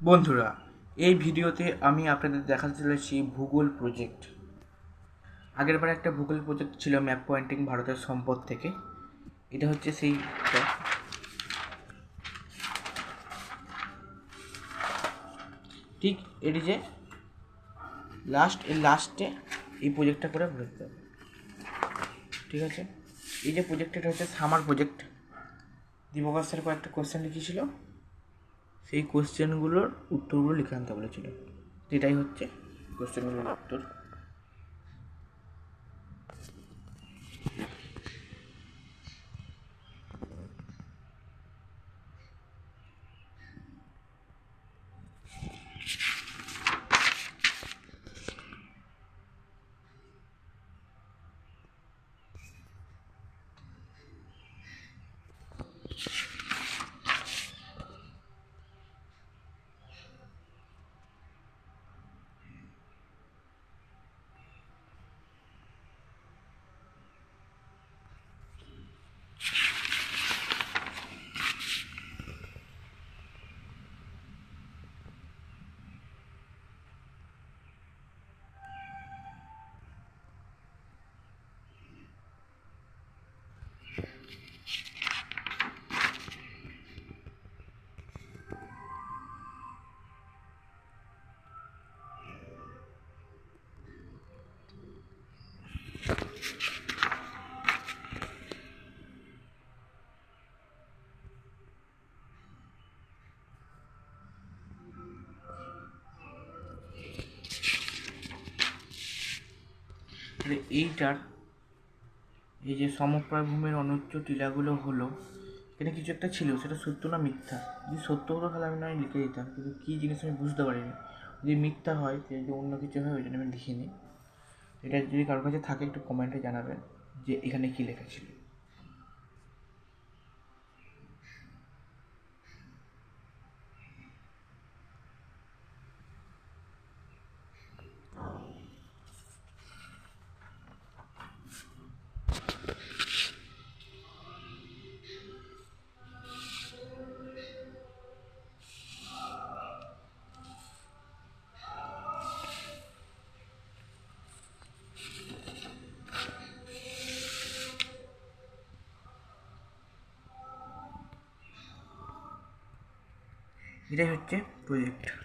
বন্ধুরা, এই ভিডিওতে আমি আপনাদের দেখাতে চলেছি ভূগোল প্রজেক্ট। আগেরবার একটা ভূগোল প্রজেক্ট ছিল ম্যাপ পয়েন্টিং ভারতের সম্পদ থেকে। এটা হচ্ছে সেই ঠিক এটি যে লাস্টে এই প্রজেক্টটা করে ভরতে হবে। ঠিক আছে, এই যে প্রজেক্টটা হচ্ছে সামার প্রজেক্ট। দিবকাশ স্যার কয়েকটা কোয়েশ্চেন লিখেছিল, সেই কোয়েশ্চেনগুলোর উত্তরগুলো লিখে আনতে বলেছিল। এটাই হচ্ছে কোয়েশ্চেনগুলোর উত্তর। এইটার এই যে সমপ্রায় ভূমির অনুচ্চ টিলাগুলো হলো, এখানে কিছু একটা ছিল, সেটা সত্য না মিথ্যা। যদি সত্য হলো তাহলে আমি নয় লিখে দিতাম, কিন্তু কী জিনিস আমি বুঝতে পারিনি। যদি মিথ্যা হয়, যদি অন্য কিছু হয়, ওই জন্য আমি লিখিনি। এটা যদি কারোর কাছে থাকে একটু কমেন্টে জানাবেন যে এখানে কী লেখা ছিল। এটাই হচ্ছে প্রজেক্ট।